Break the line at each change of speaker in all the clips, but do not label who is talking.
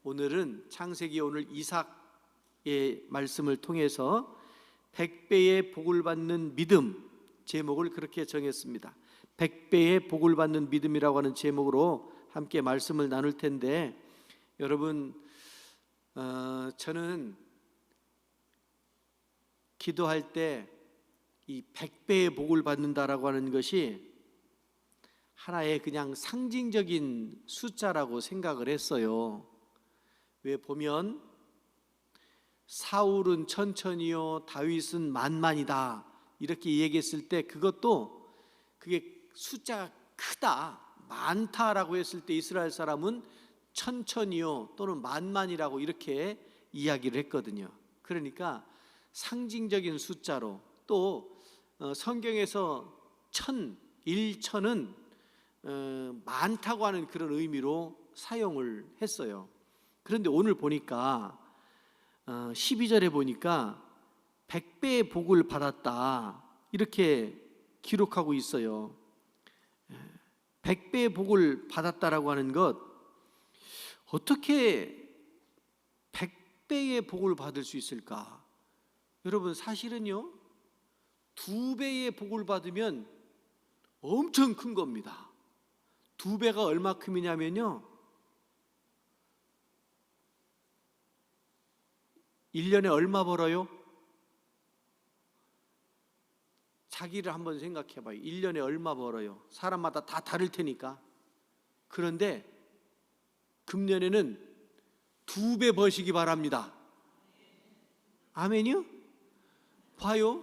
오늘은 창세기 오늘 이삭의 말씀을 통해서 100배의 복을 받는 믿음, 제목을 그렇게 정했습니다. 100배의 복을 받는 믿음이라고 하는 제목으로 함께 말씀을 나눌 텐데, 여러분, 저는 기도할 때 이 100배의 복을 받는다라고 하는 것이 하나의 그냥 상징적인 숫자라고 생각을 했어요. 왜 보면 사울은 천천히요, 다윗은 만만이다 이렇게 얘기했을 때 그것도 그게 숫자가 크다, 많다라고 했을 때 이스라엘 사람은 천천히요 또는 만만이라고 이렇게 이야기를 했거든요. 그러니까 상징적인 숫자로, 또 성경에서 일천은 많다고 하는 그런 의미로 사용을 했어요. 그런데 오늘 보니까 12절에 보니까 100배의 복을 받았다 이렇게 기록하고 있어요. 100배의 복을 받았다라고 하는 것, 어떻게 100배의 복을 받을 수 있을까? 여러분, 사실은요 2배의 복을 받으면 엄청 큰 겁니다. 2배가 얼마큼이냐면요 1년에 얼마 벌어요? 자기를 한번 생각해 봐요. 1년에 얼마 벌어요? 사람마다 다 다를 테니까. 그런데 금년에는 2배 버시기 바랍니다. 아멘이요? 봐요.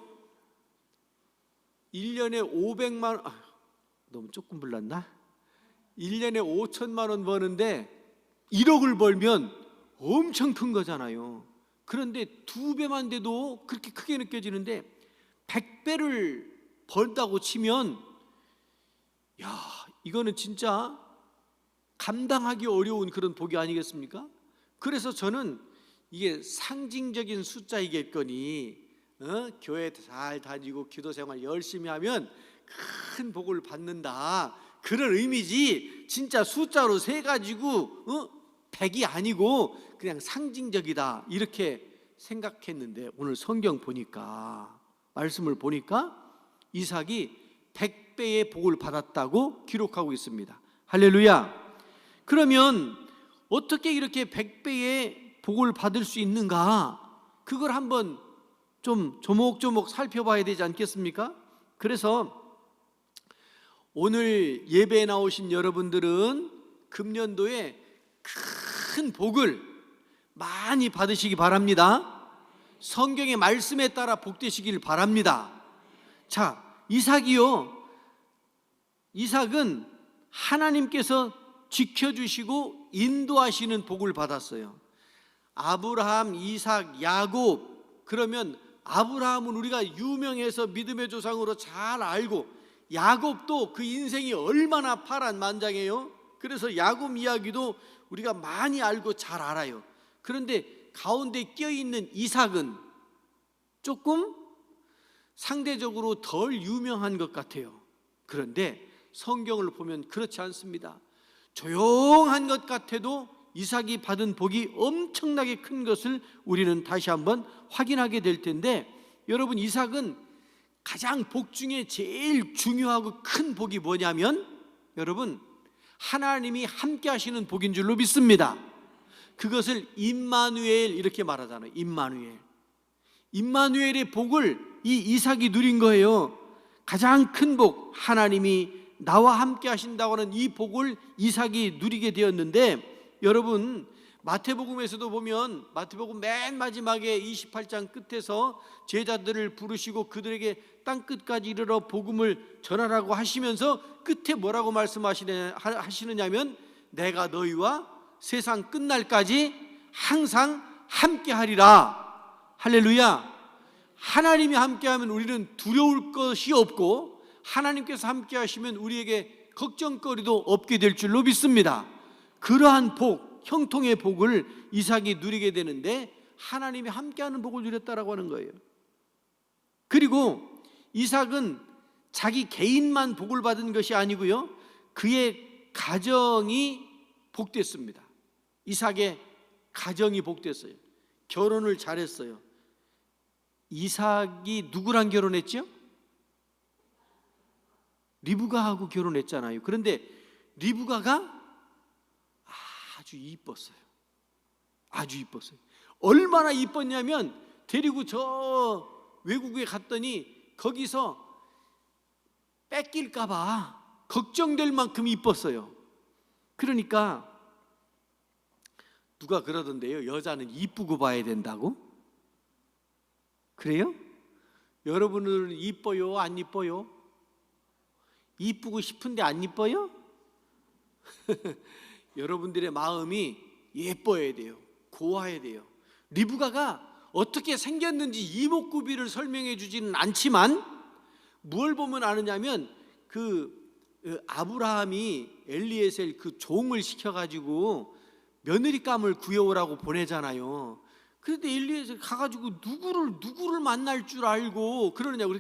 1년에 500만 원, 너무 조금 불렀나? 1년에 5천만 원 버는데 1억을 벌면 엄청 큰 거잖아요. 그런데 2배만 돼도 그렇게 크게 느껴지는데 100배를 벌다고 치면, 야, 이거는 진짜 감당하기 어려운 그런 복이 아니겠습니까? 그래서 저는 이게 상징적인 숫자이겠거니 교회 잘 다니고 기도 생활 열심히 하면 큰 복을 받는다, 그런 의미지 진짜 숫자로 세가지고 100이 아니고 그냥 상징적이다 이렇게 생각했는데, 오늘 성경 보니까, 말씀을 보니까 이삭이 100배의 복을 받았다고 기록하고 있습니다. 할렐루야. 그러면 어떻게 이렇게 100배의 복을 받을 수 있는가, 그걸 한번 좀 조목조목 살펴봐야 되지 않겠습니까? 그래서 오늘 예배에 나오신 여러분들은 금년도에 큰 복을 많이 받으시기 바랍니다. 성경의 말씀에 따라 복되시길 바랍니다. 자, 이삭은 하나님께서 지켜주시고 인도하시는 복을 받았어요. 아브라함, 이삭, 야곱, 그러면 아브라함은 우리가 유명해서 믿음의 조상으로 잘 알고, 야곱도 그 인생이 얼마나 파란만장해요. 그래서 야곱 이야기도 우리가 많이 알고 잘 알아요. 그런데 가운데 껴있는 이삭은 조금 상대적으로 덜 유명한 것 같아요. 그런데 성경을 보면 그렇지 않습니다. 조용한 것 같아도 이삭이 받은 복이 엄청나게 큰 것을 우리는 다시 한번 확인하게 될 텐데, 여러분, 이삭은 가장 복 중에 제일 중요하고 큰 복이 뭐냐면, 여러분, 하나님이 함께 하시는 복인 줄로 믿습니다. 그것을 임마누엘 이렇게 말하잖아요. 임마누엘의 복을 이 이삭이 누린 거예요. 가장 큰 복, 하나님이 나와 함께 하신다고 하는 이 복을 이삭이 누리게 되었는데, 여러분, 마태복음에서도 보면 마태복음 맨 마지막에 28장 끝에서 제자들을 부르시고 그들에게 땅끝까지 이르러 복음을 전하라고 하시면서 끝에 뭐라고 말씀하시느냐면, 내가 너희와 세상 끝날까지 항상 함께 하리라. 할렐루야. 하나님이 함께하면 우리는 두려울 것이 없고, 하나님께서 함께 하시면 우리에게 걱정거리도 없게 될 줄로 믿습니다. 그러한 복, 형통의 복을 이삭이 누리게 되는데, 하나님이 함께하는 복을 누렸다라고 하는 거예요. 그리고 이삭은 자기 개인만 복을 받은 것이 아니고요, 그의 가정이 복됐습니다. 이삭의 가정이 복됐어요. 결혼을 잘했어요. 이삭이 누구랑 결혼했죠? 리브가하고 결혼했잖아요. 그런데 리브가가 아주 이뻤어요. 아주 이뻤어요. 얼마나 이뻤냐면 데리고 저 외국에 갔더니 거기서 뺏길까 봐 걱정될 만큼 이뻤어요. 그러니까 누가 그러던데요, 여자는 이쁘고 봐야 된다고? 그래요? 여러분은 이뻐요, 안 이뻐요? 이쁘고 싶은데 안 이뻐요? 여러분들의 마음이 예뻐야 돼요. 고와야 돼요. 리브가가 어떻게 생겼는지 이목구비를 설명해 주지는 않지만 뭘 보면 아느냐면 아브라함이 엘리에셀 그 종을 시켜가지고 며느리감을 구해오라고 보내잖아요. 그런데 엘리에셀 가가지고 누구를 만날 줄 알고 그러느냐고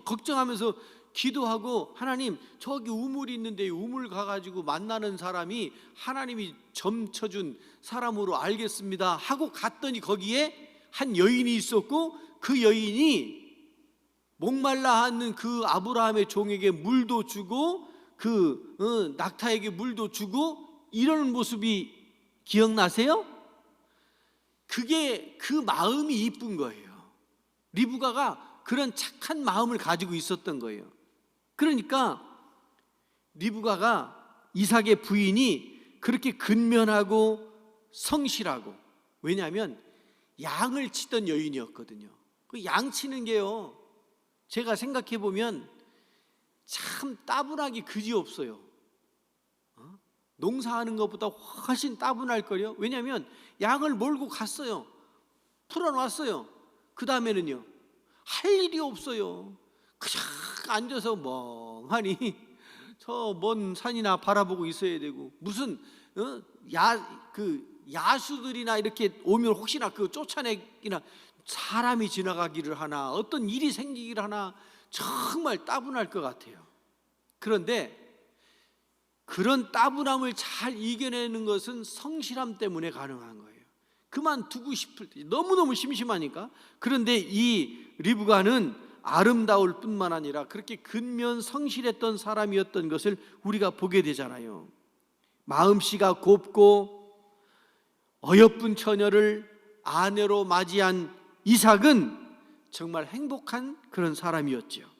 걱정하면서 기도하고, 하나님 저기 우물이 있는데 우물 가가지고 만나는 사람이 하나님이 점쳐준 사람으로 알겠습니다 하고 갔더니 거기에 한 여인이 있었고, 그 여인이 목말라 하는 그 아브라함의 종에게 물도 주고 낙타에게 물도 주고 이러는 모습이 기억나세요? 그게 그 마음이 이쁜 거예요. 리브가가 그런 착한 마음을 가지고 있었던 거예요. 그러니까 리브가가 이삭의 부인이 그렇게 근면하고 성실하고, 왜냐하면 양을 치던 여인이었거든요. 그 양 치는 게요, 제가 생각해 보면 참 따분하기 그지없어요. 농사하는 것보다 훨씬 따분할걸요. 왜냐하면 양을 몰고 갔어요. 풀어놨어요. 그 다음에는요, 할 일이 없어요. 그냥 앉아서 멍하니 저 먼 산이나 바라보고 있어야 되고, 무슨 야수들이나 이렇게 오면 혹시나 그 쫓아내기나 사람이 지나가기를 하나, 어떤 일이 생기기를 하나, 정말 따분할 것 같아요. 그런데 그런 따분함을 잘 이겨내는 것은 성실함 때문에 가능한 거예요. 그만두고 싶을 때 너무너무 심심하니까. 그런데 이 리브가는 아름다울 뿐만 아니라 그렇게 근면 성실했던 사람이었던 것을 우리가 보게 되잖아요. 마음씨가 곱고 어여쁜 처녀를 아내로 맞이한 이삭은 정말 행복한 그런 사람이었죠.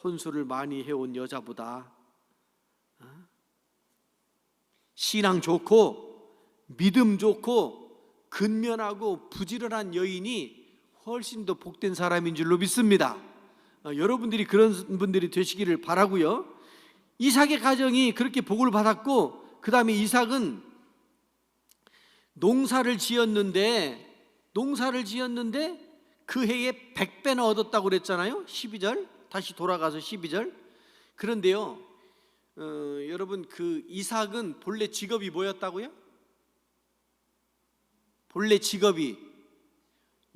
혼수를 많이 해온 여자보다 신앙 좋고 믿음 좋고 근면하고 부지런한 여인이 훨씬 더 복된 사람인 줄로 믿습니다. 여러분들이 그런 분들이 되시기를 바라고요. 이삭의 가정이 그렇게 복을 받았고, 그 다음에 이삭은 농사를 지었는데 그 해에 100배나 얻었다고 그랬잖아요. 12절 다시 돌아가서 12절. 그런데요, 여러분 그 이삭은 본래 직업이 뭐였다고요? 본래 직업이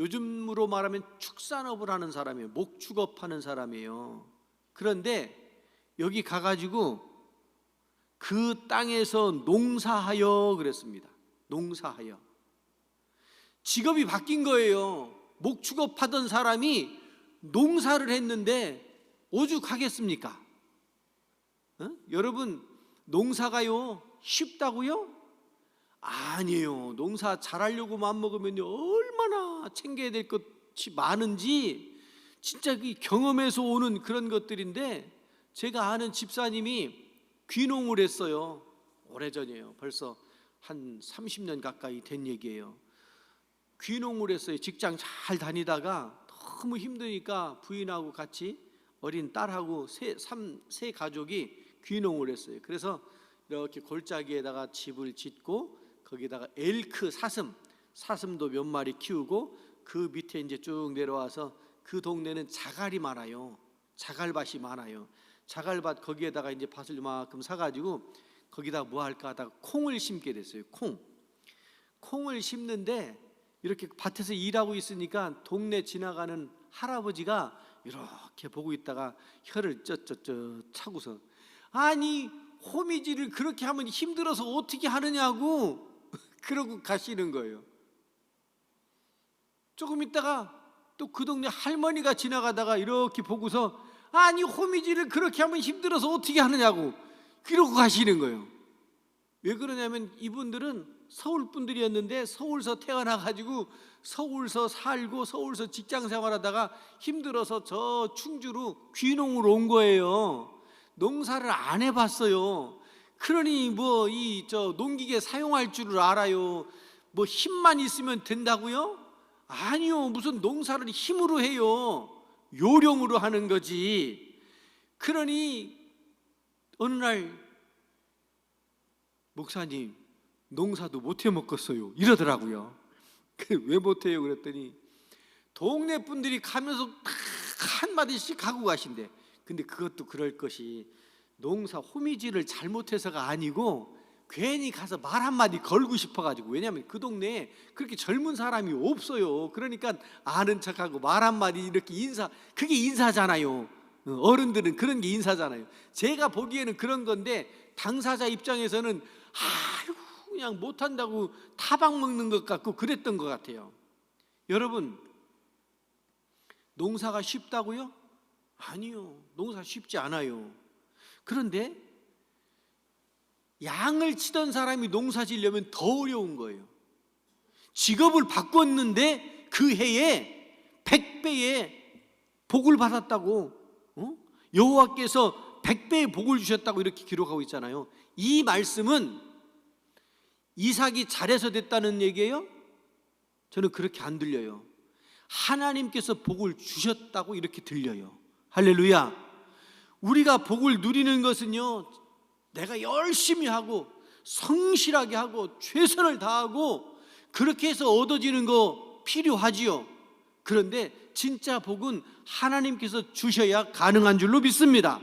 요즘으로 말하면 축산업을 하는 사람이에요. 목축업하는 사람이에요. 그런데 여기 가가지고 그 땅에서 농사하여 그랬습니다. 농사하여. 직업이 바뀐 거예요. 목축업하던 사람이 농사를 했는데 오죽하겠습니까? 여러분, 농사가요 쉽다고요? 아니에요. 농사 잘하려고 마음먹으면요 얼마나 챙겨야 될 것이 많은지 진짜 그 경험에서 오는 그런 것들인데, 제가 아는 집사님이 귀농을 했어요. 오래전이에요. 벌써 한 30년 가까이 된 얘기예요. 귀농을 했어요. 직장 잘 다니다가 너무 힘드니까 부인하고 같이 어린 딸하고 세 가족이 귀농을 했어요. 그래서 이렇게 골짜기에다가 집을 짓고 거기다가 엘크 사슴도 몇 마리 키우고, 그 밑에 이제 쭉 내려와서 그 동네는 자갈이 많아요. 자갈밭이 많아요. 자갈밭 거기에다가 이제 밭을 이만큼 사가지고 거기다 뭐 할까 하다가 콩을 심게 됐어요. 콩을 심는데 이렇게 밭에서 일하고 있으니까 동네 지나가는 할아버지가 이렇게 보고 있다가 혀를 쩌쩌쩌 차고서, 아니 호미질을 그렇게 하면 힘들어서 어떻게 하느냐고 그러고 가시는 거예요. 조금 있다가 또 그 동네 할머니가 지나가다가 이렇게 보고서 아니 호미질을 그렇게 하면 힘들어서 어떻게 하느냐고 그러고 가시는 거예요. 왜 그러냐면 이분들은 서울 분들이었는데 서울서 태어나가지고 서울서 살고 서울서 직장 생활하다가 힘들어서 저 충주로 귀농으로 온 거예요. 농사를 안 해봤어요. 그러니 뭐 이 저 농기계 사용할 줄을 알아요. 뭐 힘만 있으면 된다고요? 아니요. 무슨 농사를 힘으로 해요. 요령으로 하는 거지. 그러니 어느 날 목사님 농사도 못해 먹겠어요 이러더라고요. 왜 못해요? 그랬더니 동네 분들이 가면서 한마디씩 하고 가신대. 근데 그것도 그럴 것이 농사 호미질을 잘못해서가 아니고 괜히 가서 말 한마디 걸고 싶어가지고. 왜냐하면 그 동네에 그렇게 젊은 사람이 없어요. 그러니까 아는 척하고 말 한마디 이렇게 인사, 그게 인사잖아요. 어른들은 그런 게 인사잖아요. 제가 보기에는 그런 건데 당사자 입장에서는 아이고 그냥 못한다고 타박 먹는 것 같고 그랬던 것 같아요. 여러분, 농사가 쉽다고요? 아니요. 농사 쉽지 않아요. 그런데 양을 치던 사람이 농사 지려면 더 어려운 거예요. 직업을 바꿨는데 그 해에 100배의 복을 받았다고, 여호와께서 100배의 복을 주셨다고 이렇게 기록하고 있잖아요. 이 말씀은 이삭이 잘해서 됐다는 얘기예요? 저는 그렇게 안 들려요. 하나님께서 복을 주셨다고 이렇게 들려요. 할렐루야. 우리가 복을 누리는 것은요, 내가 열심히 하고 성실하게 하고 최선을 다하고 그렇게 해서 얻어지는 거 필요하지요. 그런데 진짜 복은 하나님께서 주셔야 가능한 줄로 믿습니다.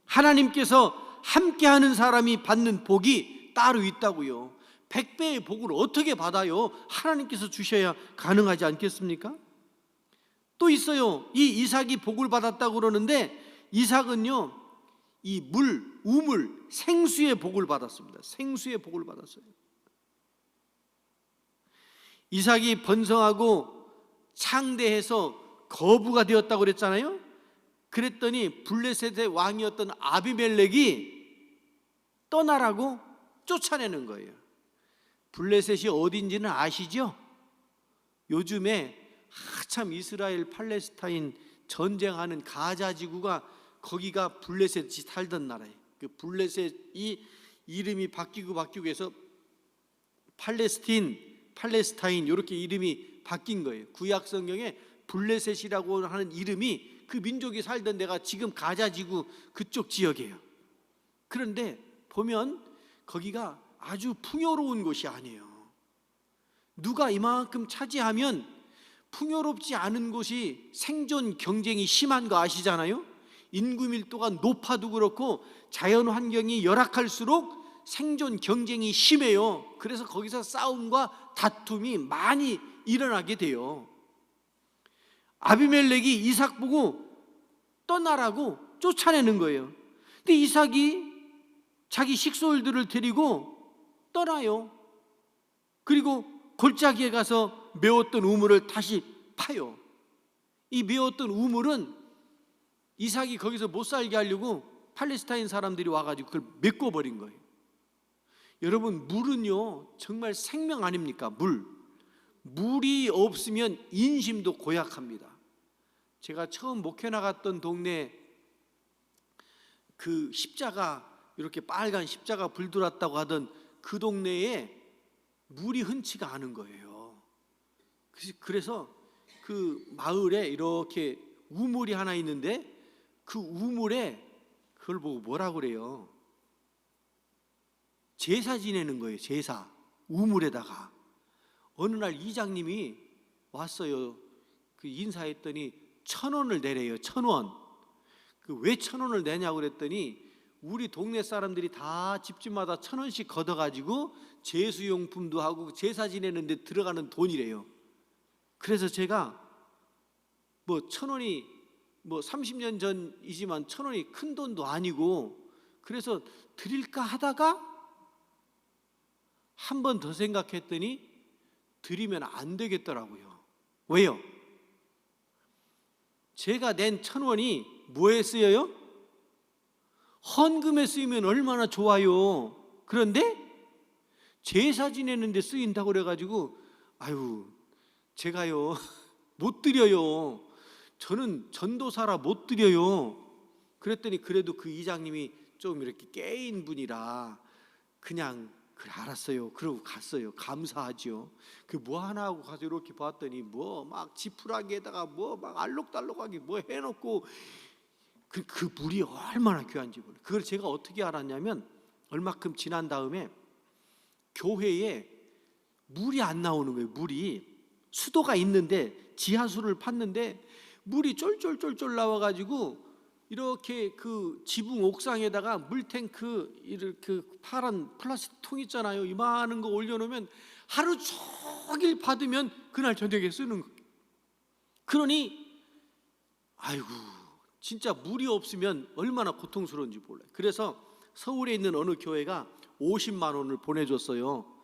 하나님께서 함께하는 사람이 받는 복이 따로 있다고요. 100배의 복을 어떻게 받아요? 하나님께서 주셔야 가능하지 않겠습니까? 또 있어요. 이 이삭이 복을 받았다고 그러는데 이삭은요, 이 우물, 생수의 복을 받았습니다. 생수의 복을 받았어요. 이삭이 번성하고 창대해서 거부가 되었다고 그랬잖아요. 그랬더니 블레셋의 왕이었던 아비멜렉이 떠나라고 쫓아내는 거예요. 블레셋이 어딘지는 아시죠? 요즘에 한참 이스라엘 팔레스타인 전쟁하는 가자 지구가, 거기가 블레셋이 살던 나라예요. 그 블레셋이 이름이 바뀌고 해서 팔레스타인 이렇게 이름이 바뀐 거예요. 구약 성경에 블레셋이라고 하는 이름이 그 민족이 살던 데가 지금 가자 지구 그쪽 지역이에요. 그런데 보면 거기가 아주 풍요로운 곳이 아니에요. 누가 이만큼 차지하면 풍요롭지 않은 곳이 생존 경쟁이 심한 거 아시잖아요. 인구 밀도가 높아도 그렇고 자연 환경이 열악할수록 생존 경쟁이 심해요. 그래서 거기서 싸움과 다툼이 많이 일어나게 돼요. 아비멜렉이 이삭 보고 떠나라고 쫓아내는 거예요. 근데 이삭이 자기 식솔들을 데리고 떠나요. 그리고 골짜기에 가서 메웠던 우물을 다시 파요. 이 메웠던 우물은 이삭이 거기서 못 살게 하려고 팔레스타인 사람들이 와가지고 그걸 메꿔버린 거예요. 여러분, 물은요 정말 생명 아닙니까? 물이 없으면 인심도 고약합니다. 제가 처음 목회 나갔던 동네 그 십자가, 이렇게 빨간 십자가 불 들어왔다고 하던 그 동네에 물이 흔치가 않은 거예요. 그래서 그 마을에 이렇게 우물이 하나 있는데 그 우물에 그걸 보고 뭐라 그래요? 제사 지내는 거예요. 제사. 우물에다가. 어느 날 이장님이 왔어요. 그 인사했더니 1,000원을 내래요. 1,000원. 왜 1,000원을 내냐고 그랬더니 우리 동네 사람들이 다 집집마다 1,000원씩 걷어가지고 제수용품도 하고 제사 지내는데 들어가는 돈이래요. 그래서 제가 뭐 1,000원이 뭐 30년 전이지만 1,000원이 큰 돈도 아니고 그래서 드릴까 하다가 한 번 더 생각했더니 드리면 안 되겠더라고요. 왜요? 제가 낸 1,000원이 뭐에 쓰여요? 헌금에 쓰이면 얼마나 좋아요. 그런데 제사 지내는데 쓰인다고 그래가지고 아유, 제가요 못 드려요. 저는 전도사라 못 드려요. 그랬더니 그래도 그 이장님이 좀 이렇게 깨인 분이라 그냥 그래 알았어요. 그러고 갔어요. 감사하죠. 그 뭐 하나 하고 가서 이렇게 봤더니 뭐 막 지푸라기에다가 뭐 막 알록달록하게 뭐 해놓고 그 물이 얼마나 귀한지 몰라요. 그걸 제가 어떻게 알았냐면 얼마큼 지난 다음에 교회에 물이 안 나오는 거예요. 물이 수도가 있는데 지하수를 팠는데 물이 쫄쫄쫄쫄 나와가지고 이렇게 그 지붕 옥상에다가 물탱크 이렇게 파란 플라스틱 통 있잖아요. 이만한 거 올려놓으면 하루 종일 받으면 그날 저녁에 쓰는 거예요. 그러니 아이고 진짜 물이 없으면 얼마나 고통스러운지 몰라요. 그래서 서울에 있는 어느 교회가 50만 원을 보내줬어요.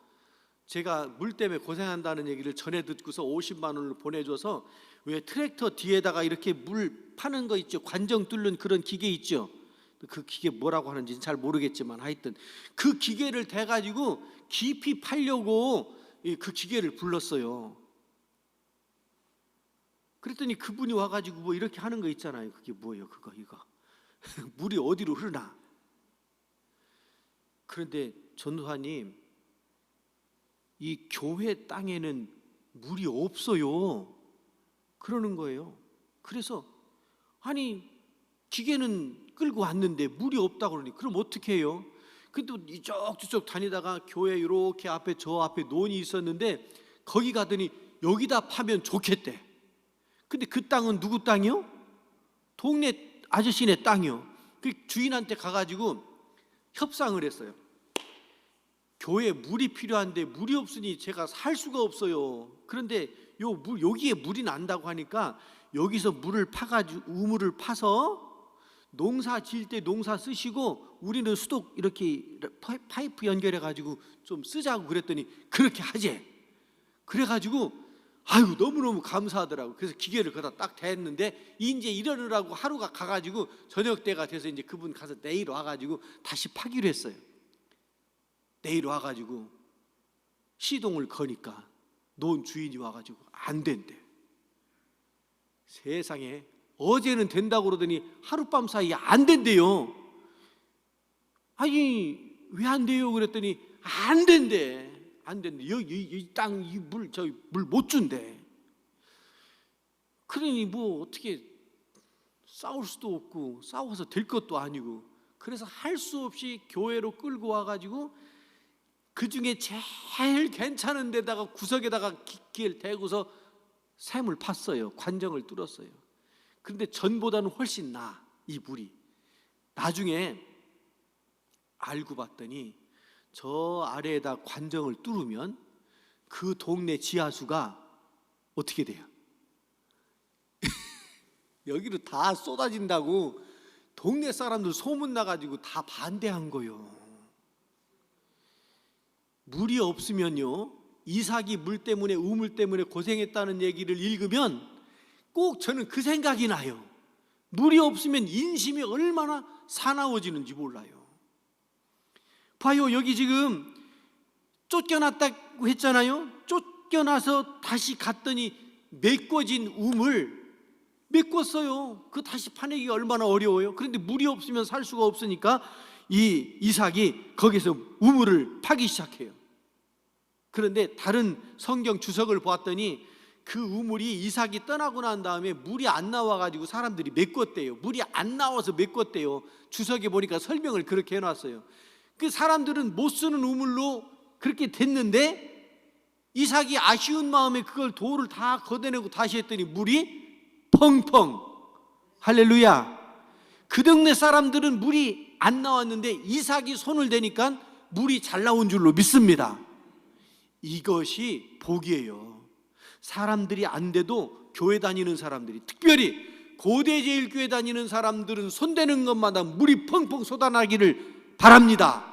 제가 물 때문에 고생한다는 얘기를 전해 듣고서 50만 원을 보내줘서 왜 트랙터 뒤에다가 이렇게 물 파는 거 있죠. 관정 뚫는 그런 기계 있죠. 그 기계 뭐라고 하는지는 잘 모르겠지만 하여튼 그 기계를 대가지고 깊이 파려고 그 기계를 불렀어요. 그랬더니 그분이 와가지고 뭐 이렇게 하는 거 있잖아요. 그게 뭐예요? 이거 물이 어디로 흐르나? 그런데 전도사님, 이 교회 땅에는 물이 없어요. 그러는 거예요. 그래서 아니 기계는 끌고 왔는데 물이 없다고 그러니 그럼 어떻게 해요? 근데 이쪽저쪽 다니다가 교회 이렇게 앞에 저 앞에 논이 있었는데 거기 가더니 여기다 파면 좋겠대. 근데 그 땅은 누구 땅이요? 동네 아저씨네 땅이요. 그 주인한테 가가지고 협상을 했어요. 교회에 물이 필요한데 물이 없으니 제가 살 수가 없어요. 그런데 여기에 물이 난다고 하니까 여기서 물을 파가지고 우물을 파서 농사 지을 때 농사 쓰시고 우리는 수도 이렇게 파이프 연결해가지고 좀 쓰자고 그랬더니 그렇게 하재. 그래가지고 아유 너무너무 감사하더라고. 그래서 기계를 거기다 딱 대했는데 이제 이러느라고 하루가 가가지고 저녁 때가 돼서 이제 그분 가서 내일 와가지고 다시 파기로 했어요. 내일 와가지고 시동을 거니까 논 주인이 와가지고 안 된대. 세상에 어제는 된다고 그러더니 하룻밤 사이에 안 된대요. 아니 왜 안 돼요? 그랬더니 안 된대. 안 된대. 이 땅 이 물 저 물 못 준대. 그러니 뭐 어떻게 싸울 수도 없고 싸워서 될 것도 아니고 그래서 할 수 없이 교회로 끌고 와가지고 그 중에 제일 괜찮은 데다가 구석에다가 기계를 대고서 샘을 팠어요. 관정을 뚫었어요. 그런데 전보다는 훨씬 나아 이 물이. 나중에 알고 봤더니 저 아래에다 관정을 뚫으면 그 동네 지하수가 어떻게 돼요? 여기로 다 쏟아진다고 동네 사람들 소문 나가지고 다 반대한 거요. 물이 없으면요 이삭이 물 때문에 우물 때문에 고생했다는 얘기를 읽으면 꼭 저는 그 생각이 나요. 물이 없으면 인심이 얼마나 사나워지는지 몰라요. 봐요, 여기 지금 쫓겨났다고 했잖아요. 쫓겨나서 다시 갔더니 메꿔진 우물 메꿨어요. 그 다시 파내기가 얼마나 어려워요. 그런데 물이 없으면 살 수가 없으니까 이 이삭이 거기서 우물을 파기 시작해요. 그런데 다른 성경 주석을 보았더니 그 우물이 이삭이 떠나고 난 다음에 물이 안 나와가지고 사람들이 메꿨대요. 물이 안 나와서 메꿨대요. 주석에 보니까 설명을 그렇게 해놨어요. 그 사람들은 못 쓰는 우물로 그렇게 됐는데 이삭이 아쉬운 마음에 그걸 돌을 다 걷어내고 다시 했더니 물이 펑펑. 할렐루야. 그 동네 사람들은 물이 안 나왔는데 이삭이 손을 대니까 물이 잘 나온 줄로 믿습니다. 이것이 복이에요. 사람들이 안 돼도 교회 다니는 사람들이, 특별히 고대제일교회 다니는 사람들은 손대는 것마다 물이 펑펑 쏟아나기를 바랍니다.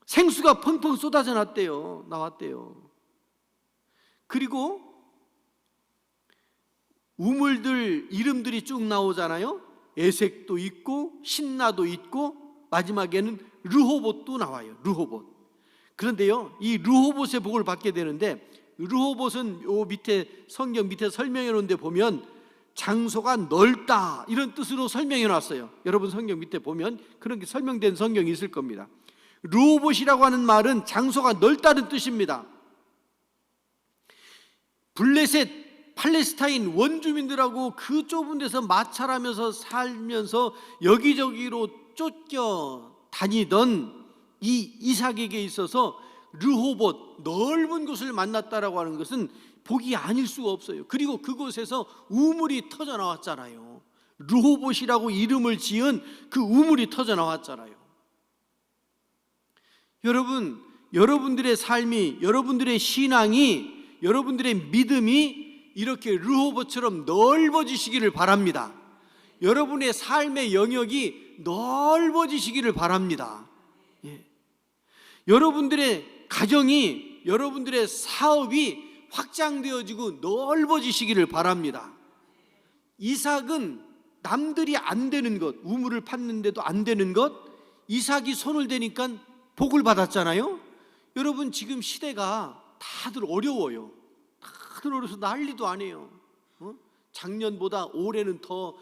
생수가 펑펑 쏟아져 나왔대요. 그리고 우물들 이름들이 쭉 나오잖아요. 에색도 있고 신나도 있고 마지막에는 르호봇도 나와요. 르호봇. 그런데요, 이 르호봇의 복을 받게 되는데, 르호봇은 요 밑에 성경 밑에 설명해 놓은 데 보면 장소가 넓다 이런 뜻으로 설명해 놨어요. 여러분 성경 밑에 보면 그런 게 설명된 성경이 있을 겁니다. 르호봇이라고 하는 말은 장소가 넓다는 뜻입니다. 블레셋 팔레스타인 원주민들하고 그 좁은 데서 마찰하면서 살면서 여기저기로 쫓겨 다니던 이 이삭에게 있어서 르호봇, 넓은 곳을 만났다라고 하는 것은 복이 아닐 수가 없어요. 그리고 그곳에서 우물이 터져 나왔잖아요. 르호봇이라고 이름을 지은 그 우물이 터져 나왔잖아요. 여러분, 여러분들의 삶이, 여러분들의 신앙이, 여러분들의 믿음이 이렇게 르호봇처럼 넓어지시기를 바랍니다. 여러분의 삶의 영역이 넓어지시기를 바랍니다. 예. 여러분들의 가정이, 여러분들의 사업이 확장되어지고 넓어지시기를 바랍니다. 이삭은 남들이 안 되는 것, 우물을 팠는데도 안 되는 것, 이삭이 손을 대니까 복을 받았잖아요. 여러분 지금 시대가 다들 어려워요. 다들 어려서 난리도 안 해요. 작년보다 올해는 더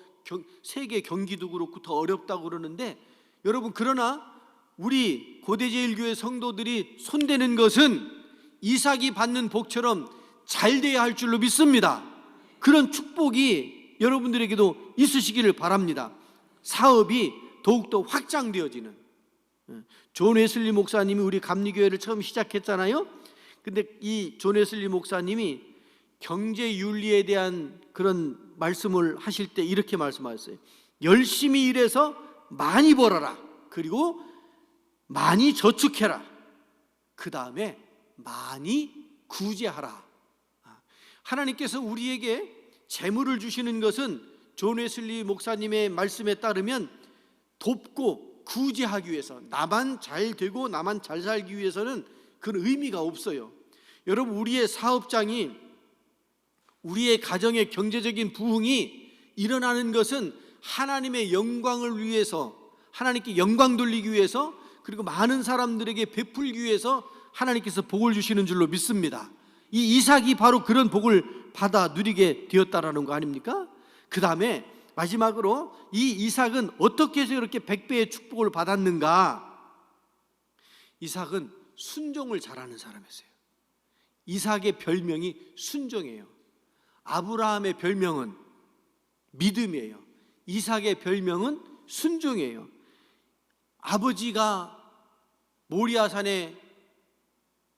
세계 경기도 그렇고 더 어렵다고 그러는데, 여러분 그러나 우리 고대제일교회 성도들이 손대는 것은 이삭이 받는 복처럼 잘 돼야 할 줄로 믿습니다. 그런 축복이 여러분들에게도 있으시기를 바랍니다. 사업이 더욱더 확장되어지는. 존 웨슬리 목사님이 우리 감리교회를 처음 시작했잖아요. 근데 이 존 웨슬리 목사님이 경제 윤리에 대한 그런 말씀을 하실 때 이렇게 말씀하셨어요. 열심히 일해서 많이 벌어라. 그리고 많이 저축해라. 그 다음에 많이 구제하라. 하나님께서 우리에게 재물을 주시는 것은 존 웨슬리 목사님의 말씀에 따르면 돕고 구제하기 위해서, 나만 잘 되고 나만 잘 살기 위해서는 그런 의미가 없어요. 여러분 우리의 사업장이, 우리의 가정의 경제적인 부흥이 일어나는 것은 하나님의 영광을 위해서, 하나님께 영광 돌리기 위해서, 그리고 많은 사람들에게 베풀기 위해서 하나님께서 복을 주시는 줄로 믿습니다. 이 이삭이 바로 그런 복을 받아 누리게 되었다라는 거 아닙니까? 그 다음에 마지막으로 이 이삭은 어떻게 해서 이렇게 100배의 축복을 받았는가? 이삭은 순종을 잘하는 사람이었어요. 이삭의 별명이 순종이에요. 아브라함의 별명은 믿음이에요. 이삭의 별명은 순종이에요. 아버지가 모리아산에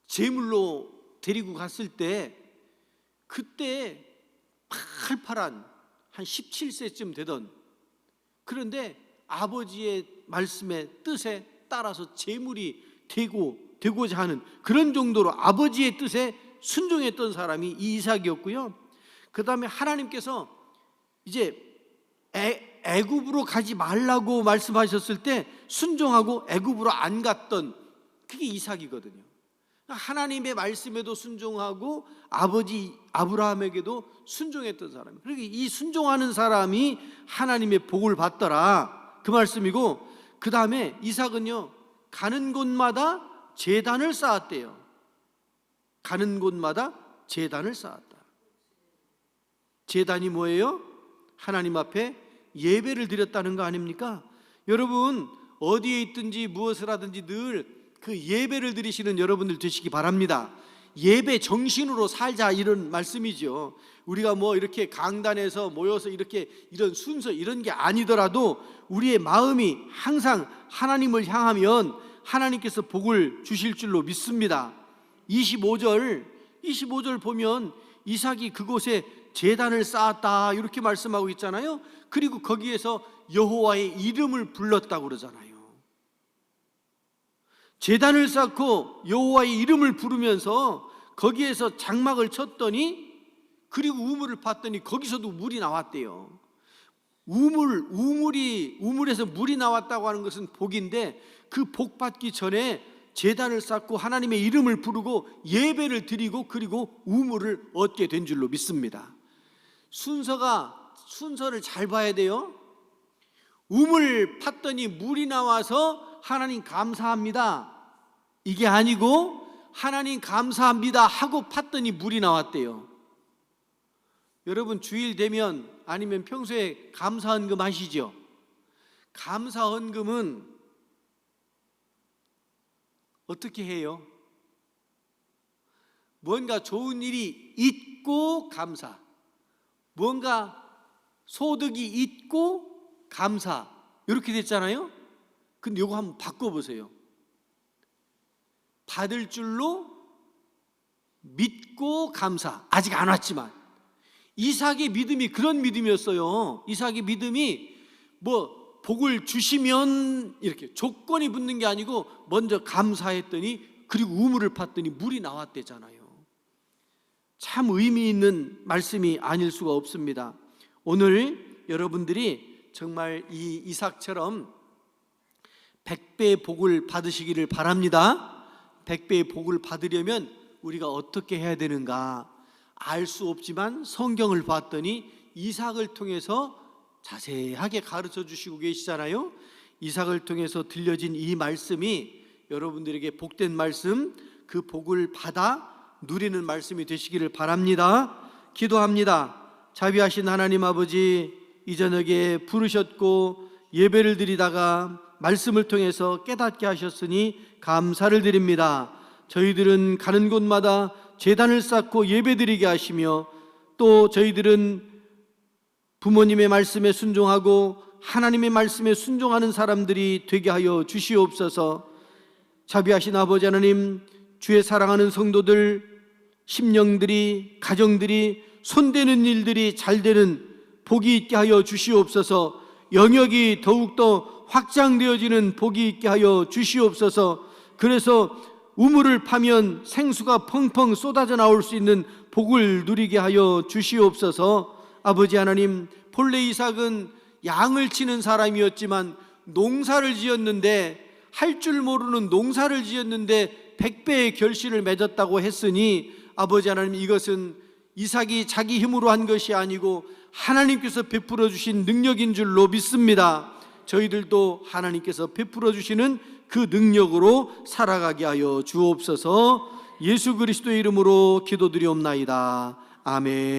제물로 데리고 갔을 때, 그때 팔팔한 한 17세쯤 되던, 그런데 아버지의 말씀에 뜻에 따라서 제물이 되고자 하는 그런 정도로 아버지의 뜻에 순종했던 사람이 이 이삭이었고요. 그 다음에 하나님께서 이제 애굽으로 가지 말라고 말씀하셨을 때 순종하고 애굽으로 안 갔던, 그게 이삭이거든요. 하나님의 말씀에도 순종하고 아버지 아브라함에게도 순종했던 사람이에요. 그러니까 이 순종하는 사람이 하나님의 복을 받더라, 그 말씀이고, 그 다음에 이삭은요 가는 곳마다 제단을 쌓았대요. 가는 곳마다 제단을 쌓았다. 제단이 뭐예요? 하나님 앞에 예배를 드렸다는 거 아닙니까? 여러분 어디에 있든지 무엇을 하든지 늘 그 예배를 드리시는 여러분들 되시기 바랍니다. 예배 정신으로 살자, 이런 말씀이죠. 우리가 뭐 이렇게 강단에서 모여서 이렇게 이런 순서 이런 게 아니더라도 우리의 마음이 항상 하나님을 향하면 하나님께서 복을 주실 줄로 믿습니다. 25절 보면 이삭이 그곳에 제단을 쌓았다 이렇게 말씀하고 있잖아요. 그리고 거기에서 여호와의 이름을 불렀다고 그러잖아요. 제단을 쌓고 여호와의 이름을 부르면서 거기에서 장막을 쳤더니, 그리고 우물을 팠더니 거기서도 물이 나왔대요. 우물에서 물이 나왔다고 하는 것은 복인데, 그 복 받기 전에 제단을 쌓고 하나님의 이름을 부르고 예배를 드리고 그리고 우물을 얻게 된 줄로 믿습니다. 순서를 잘 봐야 돼요. 우물 팠더니 물이 나와서 하나님 감사합니다, 이게 아니고 하나님 감사합니다 하고 팠더니 물이 나왔대요. 여러분 주일 되면 아니면 평소에 감사헌금 하시죠? 감사헌금은 어떻게 해요? 뭔가 좋은 일이 있고 감사, 뭔가 소득이 있고 감사, 이렇게 됐잖아요. 근데 이거 한번 바꿔보세요. 받을 줄로 믿고 감사, 아직 안 왔지만. 이삭의 믿음이 그런 믿음이었어요. 이삭의 믿음이 뭐 복을 주시면 이렇게 조건이 붙는 게 아니고 먼저 감사했더니 그리고 우물을 팠더니 물이 나왔대잖아요. 참 의미 있는 말씀이 아닐 수가 없습니다. 오늘 여러분들이 정말 이 이삭처럼 100배의 복을 받으시기를 바랍니다. 100배의 복을 받으려면 우리가 어떻게 해야 되는가 알 수 없지만 성경을 봤더니 이삭을 통해서 자세하게 가르쳐 주시고 계시잖아요. 이삭을 통해서 들려진 이 말씀이 여러분들에게 복된 말씀, 그 복을 받아 누리는 말씀이 되시기를 바랍니다. 기도합니다. 자비하신 하나님 아버지, 이 저녁에 부르셨고 예배를 드리다가 말씀을 통해서 깨닫게 하셨으니 감사를 드립니다. 저희들은 가는 곳마다 제단을 쌓고 예배드리게 하시며 또 저희들은 부모님의 말씀에 순종하고 하나님의 말씀에 순종하는 사람들이 되게 하여 주시옵소서. 자비하신 아버지 하나님, 주의 사랑하는 성도들, 심령들이, 가정들이, 손대는 일들이 잘 되는 복이 있게 하여 주시옵소서. 영역이 더욱더 확장되어지는 복이 있게 하여 주시옵소서. 그래서 우물을 파면 생수가 펑펑 쏟아져 나올 수 있는 복을 누리게 하여 주시옵소서. 아버지 하나님, 본래 이삭은 양을 치는 사람이었지만 농사를 지었는데, 할 줄 모르는 농사를 지었는데 100배의 결실을 맺었다고 했으니 아버지 하나님, 이것은 이삭이 자기 힘으로 한 것이 아니고 하나님께서 베풀어 주신 능력인 줄로 믿습니다. 저희들도 하나님께서 베풀어 주시는 그 능력으로 살아가게 하여 주옵소서. 예수 그리스도의 이름으로 기도드리옵나이다. 아멘.